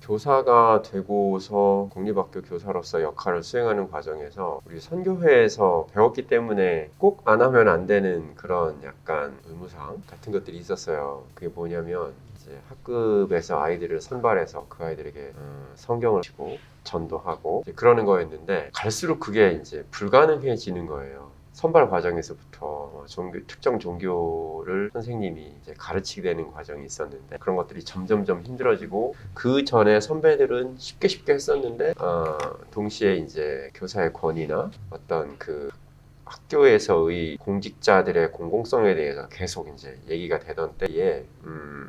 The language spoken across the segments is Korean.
교사가 되고서 공립학교 교사로서 역할을 수행하는 과정에서 우리 선교회에서 배웠기 때문에 꼭 안 하면 안 되는 그런 약간 의무사항 같은 것들이 있었어요. 그게 뭐냐면 이제 학급에서 아이들을 선발해서 그 아이들에게 성경을 치고 전도하고 이제 그러는 거였는데 갈수록 그게 이제 불가능해지는 거예요. 선발 과정에서부터 특정 종교를 선생님이 이제 가르치게 되는 과정이 있었는데 그런 것들이 점점점 힘들어지고 그 전에 선배들은 쉽게 했었는데 동시에 이제 교사의 권위나 어떤 그 학교에서의 공직자들의 공공성에 대해서 계속 이제 얘기가 되던 때에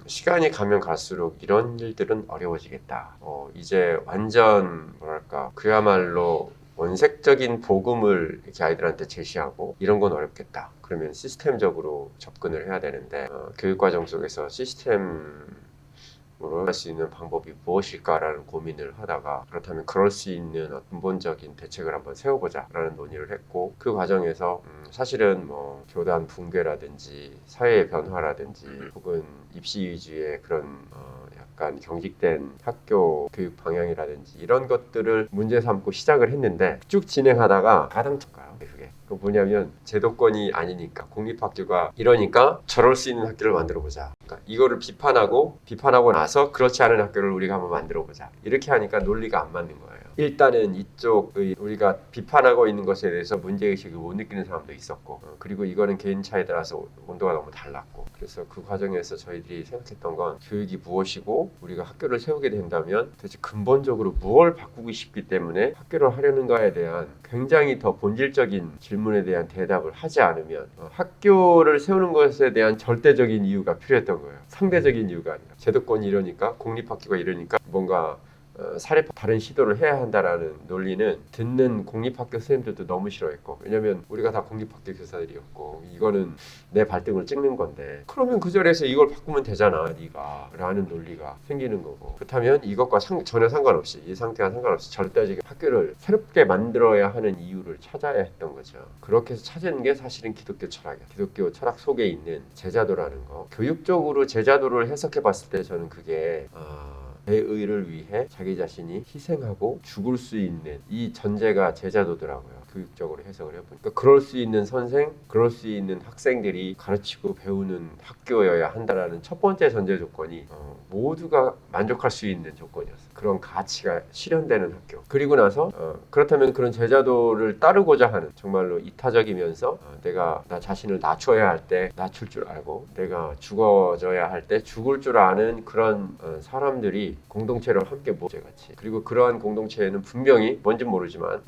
시간이 가면 갈수록 이런 일들은 어려워지겠다. 이제 완전 뭐랄까 그야말로 원색적인 복음을 이렇게 아이들한테 제시하고 이런 건 어렵겠다. 그러면 시스템적으로 접근을 해야 되는데 교육과정 속에서 시스템으로 할 수 있는 방법이 무엇일까라는 고민을 하다가 그렇다면 그럴 수 있는 근본적인 대책을 한번 세워보자 라는 논의를 했고 그 과정에서 사실은 뭐 교단 붕괴라든지 사회의 변화라든지 혹은 입시 위주의 그런 약간 경직된 학교 교육 방향이라든지 이런 것들을 문제 삼고 시작을 했는데 쭉 진행하다가 가당할까요? 그게 그 뭐냐면 제도권이 아니니까 공립학교가 이러니까 저럴 수 있는 학교를 만들어보자. 그러니까 이거를 비판하고 나서 그렇지 않은 학교를 우리가 한번 만들어보자. 이렇게 하니까 논리가 안 맞는 거예요. 일단은 이쪽의 우리가 비판하고 있는 것에 대해서 문제의식을 못 느끼는 사람도 있었고 그리고 이거는 개인 차에 따라서 온도가 너무 달랐고 그래서 그 과정에서 저희들이 생각했던 건 교육이 무엇이고 우리가 학교를 세우게 된다면 도대체 근본적으로 무엇을 바꾸고 싶기 때문에 학교를 하려는가에 대한 굉장히 더 본질적인 질문에 대한 대답을 하지 않으면 학교를 세우는 것에 대한 절대적인 이유가 필요했던 거예요. 상대적인 이유가 아니라 제도권이 이러니까 공립학교가 이러니까 뭔가 다른 시도를 해야 한다라는 논리는 듣는 공립학교 선생님들도 너무 싫어했고 왜냐면 우리가 다 공립학교 교사들이었고 이거는 내 발등을 찍는 건데 그러면 그 자리에서 이걸 바꾸면 되잖아 네가 라는 논리가 생기는 거고 그렇다면 이것과 전혀 상관없이 이 상태와 상관없이 절대적인 학교를 새롭게 만들어야 하는 이유를 찾아야 했던 거죠. 그렇게 해서 찾은 게 사실은 기독교 철학이야. 기독교 철학 속에 있는 제자도라는 거 교육적으로 제자도를 해석해 봤을 때 저는 그게 대의를 위해 자기 자신이 희생하고 죽을 수 있는 이 전제가 제자도더라고요. 교육적으로 해석을 해보니까 그럴 수 있는 선생, 그럴 수 있는 학생들이 가르치고 배우는 학교여야 한다라는 첫 번째 전제 조건이 모두가 만족할 수 있는 조건이었어요. 그런 가치가 실현되는 학교. 그리고 나서 그렇다면 그런 제자도를 따르고자 하는 정말로 이타적이면서 내가 나 자신을 낮춰야 할 때 낮출 줄 알고 내가 죽어져야 할 때 죽을 줄 아는 그런 사람들이 공동체로 함께 모여같이 그리고 그러한 공동체에는 분명히 뭔진 모르지만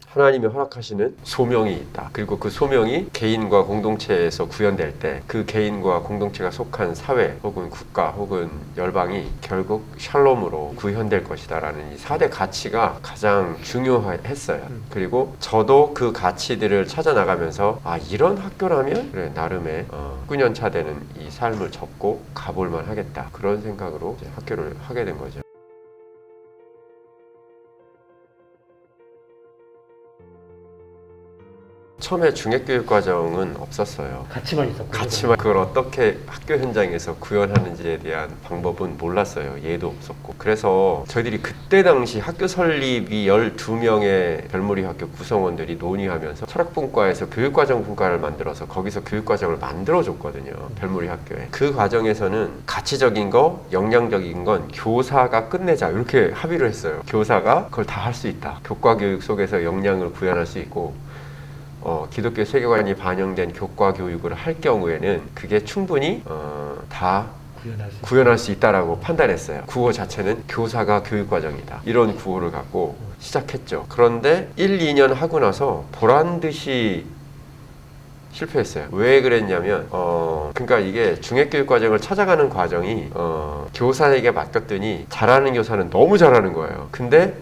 하나님이 허락하시는 소명이 있다. 그리고 그 소명이 개인과 공동체에서 구현될 때 그 개인과 공동체가 속한 사회 혹은 국가 혹은 열방이 결국 샬롬으로 구현될 것이다 라는 이 4대 가치가 가장 중요했어요. 그리고 저도 그 가치들을 찾아나가면서 이런 학교라면 그래 나름의 9년 차 되는 이 삶을 접고 가볼만 하겠다 그런 생각으로 이제 학교를 하게 된 거죠. 처음에 중액교육 과정은 없었어요. 같이만 있었고 같이만 그걸 어떻게 학교 현장에서 구현하는지에 대한 방법은 몰랐어요. 예도 없었고. 그래서 저희들이 그때 당시 학교 설립이 12명의 별무리 학교 구성원들이 논의하면서 철학분과에서 교육과정 분과를 만들어서 거기서 교육과정을 만들어줬거든요. 별무리 학교에. 그 과정에서는 가치적인 거, 역량적인 건 교사가 끝내자 이렇게 합의를 했어요. 교사가 그걸 다 할 수 있다. 교과교육 속에서 역량을 구현할 수 있고 기독교 세계관이 반영된 교과 교육을 할 경우에는 그게 충분히 다 구현할 수 있다라고 판단했어요. 구호 자체는 교사가 교육과정이다. 이런 구호를 갖고 시작했죠. 그런데 1, 2년 하고 나서 보란듯이 실패했어요. 왜 그랬냐면 그러니까 이게 중액교육 과정을 찾아가는 과정이 교사에게 맡겼더니 잘하는 교사는 너무 잘하는 거예요. 근데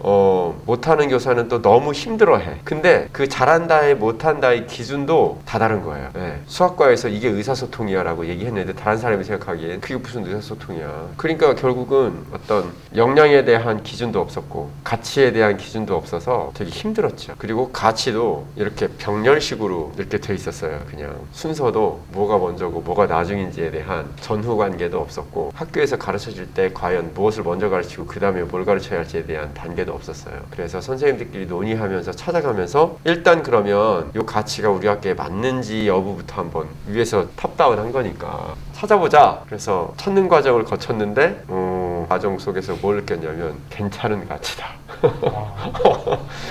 못하는 교사는 또 너무 힘들어해. 근데 그 잘한다의 못한다의 기준도 다 다른 거예요. 네. 수학과에서 이게 의사소통이야 라고 얘기했는데 다른 사람이 생각하기엔 그게 무슨 의사소통이야. 그러니까 결국은 어떤 역량에 대한 기준도 없었고 가치에 대한 기준도 없어서 되게 힘들었죠. 그리고 가치도 이렇게 병렬식으로 이렇게 돼 있었어요. 그냥 순서도 뭐가 먼저고 뭐가 나중인지에 대한 전후 관계도 없었고 학교에서 가르쳐줄 때 과연 무엇을 먼저 가르치고 그 다음에 뭘 가르쳐야 할지에 대한 단계도 없었어요. 그래서 선생님들끼리 논의하면서 찾아가면서 일단 그러면 이 가치가 우리 학교에 맞는지 여부부터 한번 위에서 탑다운 한 거니까 찾아보자. 그래서 찾는 과정을 거쳤는데 과정 속에서 뭘 느꼈냐면 괜찮은 가치다.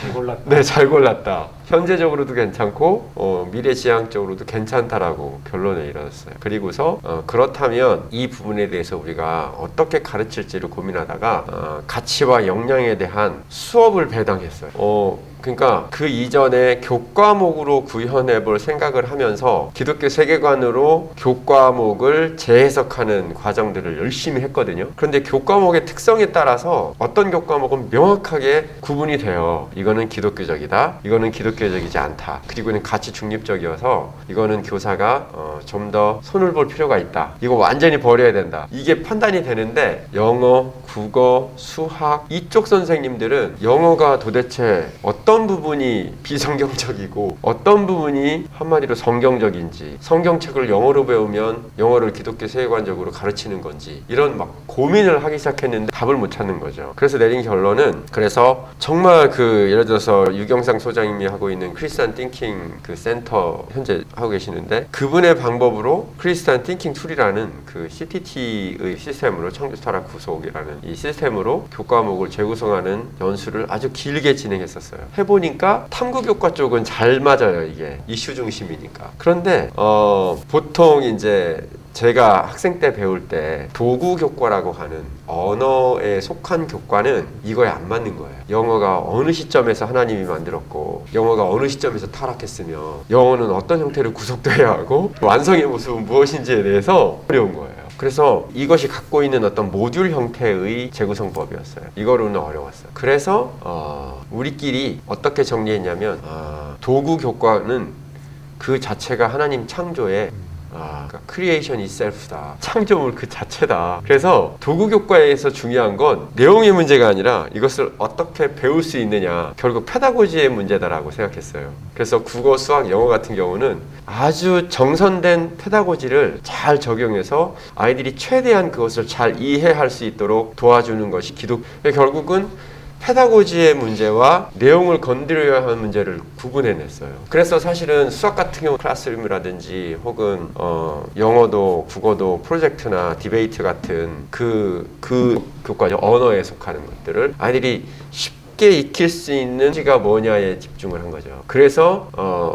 잘 골랐다. 네, 잘 골랐다. 현재적으로도 괜찮고 미래지향적으로도 괜찮다라고 결론에 이르렀어요. 그리고서 그렇다면 이 부분에 대해서 우리가 어떻게 가르칠지를 고민하다가 가치와 역량에 대한 수업을 배당했어요. 그러니까 그 이전에 교과목으로 구현해 볼 생각을 하면서 기독교 세계관으로 교과목을 재해석하는 과정들을 열심히 했거든요. 그런데 교과목의 특성에 따라서 어떤 교과목은 명확하게 구분이 돼요. 이거는 기독교적이다. 이거는 기독교적이지 않다. 그리고는 가치 중립적이어서 이거는 교사가 좀 더 손을 볼 필요가 있다. 이거 완전히 버려야 된다. 이게 판단이 되는데 영어, 국어, 수학 이쪽 선생님들은 영어가 도대체 어떤 부분이 비성경적이고 어떤 부분이 한마디로 성경적인지, 성경책을 영어로 배우면 영어를 기독교 세계관적으로 가르치는 건지 이런 막 고민을 하기 시작했는데 답을 못 찾는 거죠. 그래서 내린 결론은 그래서 정말 예를 들어서 유경상 소장님이 하고 있는 크리스찬 띵킹 그 센터 현재 하고 계시는데 그분의 방법으로 크리스찬 띵킹 툴이라는 그 CTT의 시스템으로 청주 철학 구속이라는 이 시스템으로 교과목을 재구성하는 연수를 아주 길게 진행했었어요. 해보니까 탐구교과 쪽은 잘 맞아요. 이게 이슈 중심이니까. 그런데 보통 이제 제가 학생 때 배울 때 도구교과라고 하는 언어에 속한 교과는 이거에 안 맞는 거예요. 영어가 어느 시점에서 하나님이 만들었고 영어가 어느 시점에서 타락했으며 영어는 어떤 형태로 구속돼야 하고 완성의 모습은 무엇인지에 대해서 어려운 거예요. 그래서 이것이 갖고 있는 어떤 모듈 형태의 재구성법이었어요. 이거로는 어려웠어요. 그래서 우리끼리 어떻게 정리했냐면 도구 교과는 그 자체가 하나님 창조의 그러니까 크리에이션 itself다. 창조물 그 자체다. 그래서 도구 교과에서 중요한 건 내용의 문제가 아니라 이것을 어떻게 배울 수 있느냐. 결국 페다고지의 문제다라고 생각했어요. 그래서 국어, 수학, 영어 같은 경우는 아주 정선된 페다고지를 잘 적용해서 아이들이 최대한 그것을 잘 이해할 수 있도록 도와주는 것이 결국은 페다고지의 문제와 내용을 건드려야 하는 문제를 구분해냈어요. 그래서 사실은 수학 같은 경우 클래스룸이라든지 혹은 영어도 국어도 프로젝트나 디베이트 같은 그 교과죠. 언어에 속하는 것들을 아이들이 쉽게 익힐 수 있는 지가 뭐냐에 집중을 한 거죠. 그래서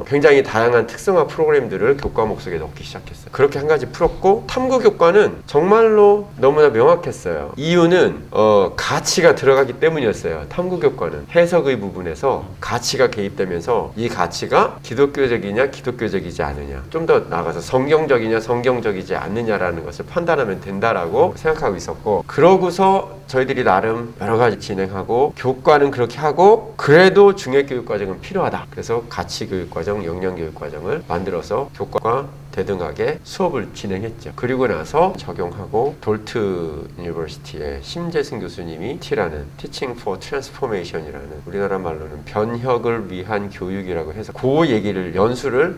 굉장히 다양한 특성화 프로그램들을 교과목 속에 넣기 시작했어요. 그렇게 한 가지 풀었고 탐구 교과는 정말로 너무나 명확했어요. 이유는 가치가 들어가기 때문이었어요. 탐구 교과는 해석의 부분에서 가치가 개입되면서 이 가치가 기독교적이냐 기독교적이지 않느냐, 좀 더 나아가서 성경적이냐 성경적이지 않느냐라는 것을 판단하면 된다라고 생각하고 있었고, 그러고서 저희들이 나름 여러 가지 진행하고 교과는 그렇게 하고 그래도 중요교육과정은 필요하다. 그래서 가치교육과정, 역량교육과정을 만들어서 교과가 대등하게 수업을 진행했죠. 그리고 나서 적용하고 돌트 유니버시티의 심재승 교수님이 T라는 Teaching for Transformation이라는 우리나라 말로는 변혁을 위한 교육이라고 해서 그 얘기를 연수를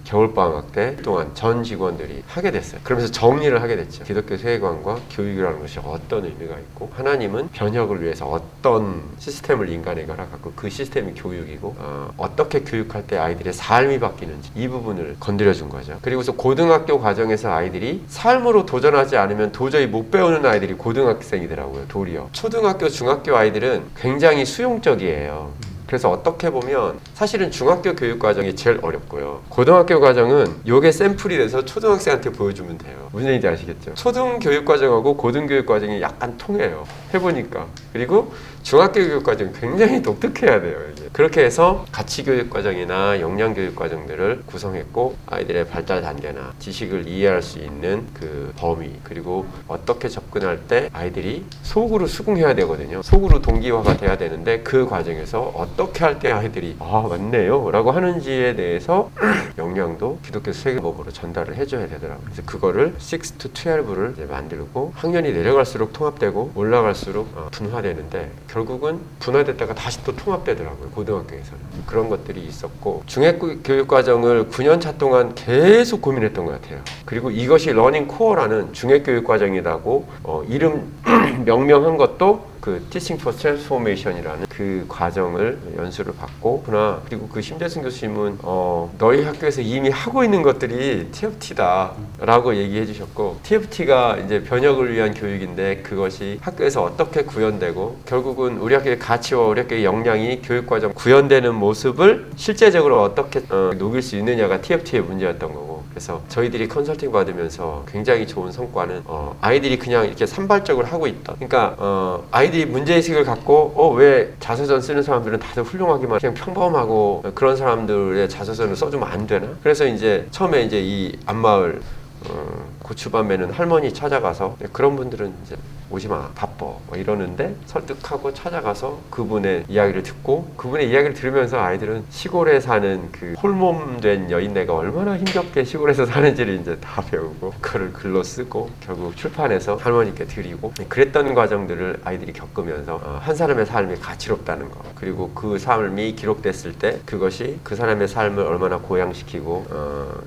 겨울방학 때 동안 전 직원들이 하게 됐어요. 그러면서 정리를 하게 됐죠. 기독교 세계관과 교육이라는 것이 어떤 의미가 있고 하나님은 변혁을 위해서 어떤 시스템을 인간에게 갖고 그 시스템이 교육이고 어떻게 교육할 때 아이들의 삶이 바뀌는지 이 부분을 건드려준 거죠. 그리고서 고등학교 과정에서 아이들이 삶으로 도전하지 않으면 도저히 못 배우는 아이들이 고등학생이더라고요. 도리어 초등학교, 중학교 아이들은 굉장히 수용적이에요. 그래서 어떻게 보면 사실은 중학교 교육 과정이 제일 어렵고요. 고등학교 과정은 요게 샘플이 돼서 초등학생한테 보여주면 돼요. 무슨 얘기인지 아시겠죠? 초등 교육 과정하고 고등 교육 과정이 약간 통해요. 해보니까. 그리고 중학교 교육 과정은 굉장히 독특해야 돼요. 이게. 그렇게 해서 가치 교육 과정이나 역량 교육 과정들을 구성했고 아이들의 발달 단계나 지식을 이해할 수 있는 그 범위, 그리고 어떻게 접근할 때 아이들이 속으로 수긍해야 되거든요. 속으로 동기화가 돼야 되는데 그 과정에서 어떻게 할 때 아이들이 맞네요 라고 하는지에 대해서 역량도 기독교 세계법으로 전달을 해줘야 되더라고요. 그래서 그거를 6 to 12를 이제 만들고 학년이 내려갈수록 통합되고 올라갈수록 분화되는데 결국은 분화됐다가 다시 또 통합되더라고요. 고등학교에서는 그런 것들이 있었고 중학교육과정을 9년차 동안 계속 고민했던 것 같아요. 그리고 이것이 러닝 코어라는 중학교육과정이라고 이름 명명한 것도 그 Teaching for Transformation이라는 그 과정을 연수를 받고 그리고 그 심재승 교수님은 너희 학교에서 이미 하고 있는 것들이 TFT다 라고 얘기해 주셨고, TFT가 이제 변혁을 위한 교육인데 그것이 학교에서 어떻게 구현되고 결국은 우리 학교의 가치와 우리 학교의 역량이 교육과정 구현되는 모습을 실제적으로 어떻게 녹일 수 있느냐가 TFT의 문제였던 거고, 그래서 저희들이 컨설팅 받으면서 굉장히 좋은 성과는 아이들이 그냥 이렇게 산발적으로 하고 있다. 그러니까 아이들이 문제의식을 갖고 왜 자서전 쓰는 사람들은 다들 훌륭하기만 그냥 평범하고 그런 사람들의 자서전을 써주면 안 되나? 그래서 이제 처음에 이제 이 앞마을 고추밤에는 할머니 찾아가서 그런 분들은 이제 오지 마 바빠 뭐 이러는데 설득하고 찾아가서 그분의 이야기를 듣고 그분의 이야기를 들으면서 아이들은 시골에 사는 그 홀몸된 여인네가 얼마나 힘겹게 시골에서 사는지를 이제 다 배우고 그거를 글로 쓰고 결국 출판해서 할머니께 드리고 그랬던 과정들을 아이들이 겪으면서 한 사람의 삶이 가치롭다는 거, 그리고 그 삶이 기록됐을 때 그것이 그 사람의 삶을 얼마나 고양시키고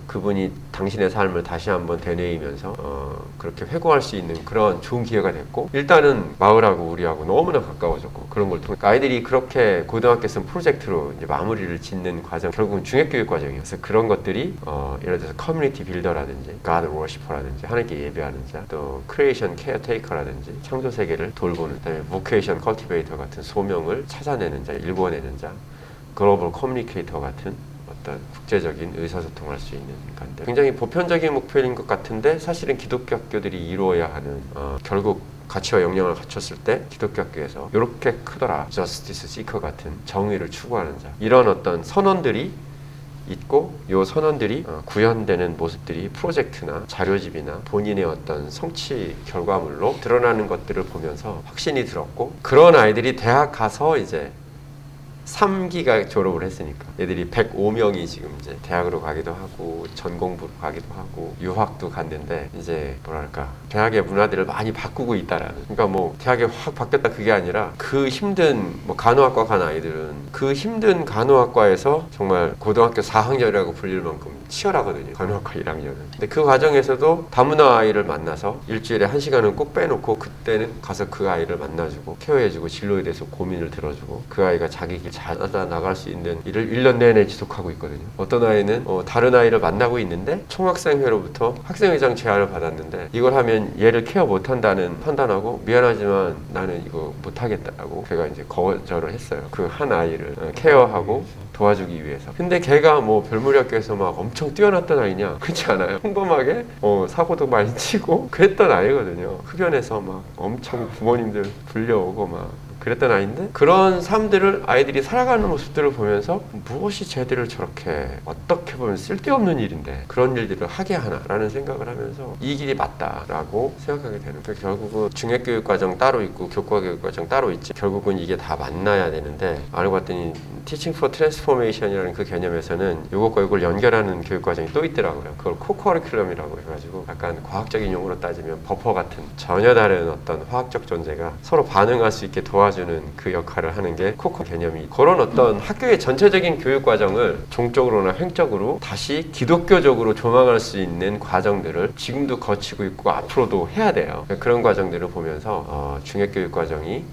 그분이 당신의 삶을 다시 한번 되뇌이면서 그렇게 회고할 수 있는 그런 좋은 기회가 됐고, 일단은 마을하고 우리하고 너무나 가까워졌고 그런 걸 통해 아이들이 그렇게 고등학교 쓴 프로젝트로 이제 마무리를 짓는 과정, 결국은 중학교육 과정이어서 그런 것들이 예를 들어서 커뮤니티 빌더라든지 God 워시퍼라든지 하나님께 예배하는 자, 또 크리에이션 케어테이커라든지 창조 세계를 돌보는, 그다음에 보케이션 컬티베이터 같은 소명을 찾아내는 자, 일궈내는 자, 글로벌 커뮤니케이터 같은 어떤 국제적인 의사소통을 할 수 있는 인간들, 굉장히 보편적인 목표인 것 같은데 사실은 기독교 학교들이 이루어야 하는 결국 가치와 역량을 갖췄을 때 기독교 학교에서 이렇게 크더라. 저스티스 시커 같은 정의를 추구하는 자, 이런 어떤 선언들이 있고 이 선언들이 구현되는 모습들이 프로젝트나 자료집이나 본인의 어떤 성취 결과물로 드러나는 것들을 보면서 확신이 들었고, 그런 아이들이 대학 가서 이제 3기가 졸업을 했으니까 애들이 105명이 지금 이제 대학으로 가기도 하고 전공부로 가기도 하고 유학도 갔는데, 이제 뭐랄까 대학의 문화들을 많이 바꾸고 있다라는, 그러니까 뭐 대학이 확 바뀌었다 그게 아니라 그 힘든 뭐 간호학과 간 아이들은 그 힘든 간호학과에서 정말 고등학교 4학년이라고 불릴 만큼 치열하거든요, 간호학과 1학년은. 근데 그 과정에서도 다문화 아이를 만나서 일주일에 1시간은 꼭 빼놓고 그때는 가서 그 아이를 만나주고 케어해주고 진로에 대해서 고민을 들어주고 그 아이가 자기 길 잘 나갈 수 있는 일을 1년 내내 지속하고 있거든요. 어떤 아이는 다른 아이를 만나고 있는데 총학생회로부터 학생회장 제안을 받았는데 이걸 하면 얘를 케어 못한다는 판단하고 미안하지만 나는 이거 못하겠다라고 걔가 이제 거절을 했어요. 그 한 아이를 케어하고 도와주기 위해서. 근데 걔가 뭐 별무리학교에서 막 엄청 뛰어났던 아이냐? 그렇지 않아요. 평범하게 사고도 많이 치고 그랬던 아이거든요. 흡연해서 막 엄청 부모님들 불려오고 막 그랬던 아이인데, 그런 삶들을 아이들이 살아가는 모습들을 보면서 무엇이 쟤들을 저렇게 어떻게 보면 쓸데없는 일인데 그런 일들을 하게 하나라는 생각을 하면서 이 길이 맞다라고 생각하게 되는 거예요. 결국은 중학교육과정 따로 있고 교과교육과정 따로 있지 결국은 이게 다 만나야 되는데, 알고 봤더니 Teaching for Transformation이라는 그 개념에서는 이것과 이걸 연결하는 교육과정이 또 있더라고요. 그걸 코커리큘럼이라고 해가지고 약간 과학적인 용어로 따지면 버퍼 같은 전혀 다른 어떤 화학적 존재가 서로 반응할 수 있게 도와주는 그 역할을 하는 게 코커 개념이, 그런 어떤 학교의 전체적인 교육 과정을 종적으로나 횡적으로 다시 기독교적으로 조망할 수 있는 과정들을 지금도 거치고 있고 앞으로도 해야 돼요. 그런 과정들을 보면서 중학교육 과정이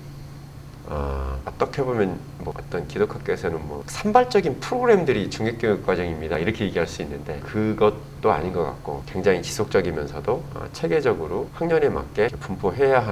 어떻게 보면 뭐 어떤 기독학교에서는 뭐 산발적인 프로그램들이 중학교육 과정입니다 이렇게 얘기할 수 있는데 그것도 아닌 것 같고, 굉장히 지속적이면서도 체계적으로 학년에 맞게 분포해야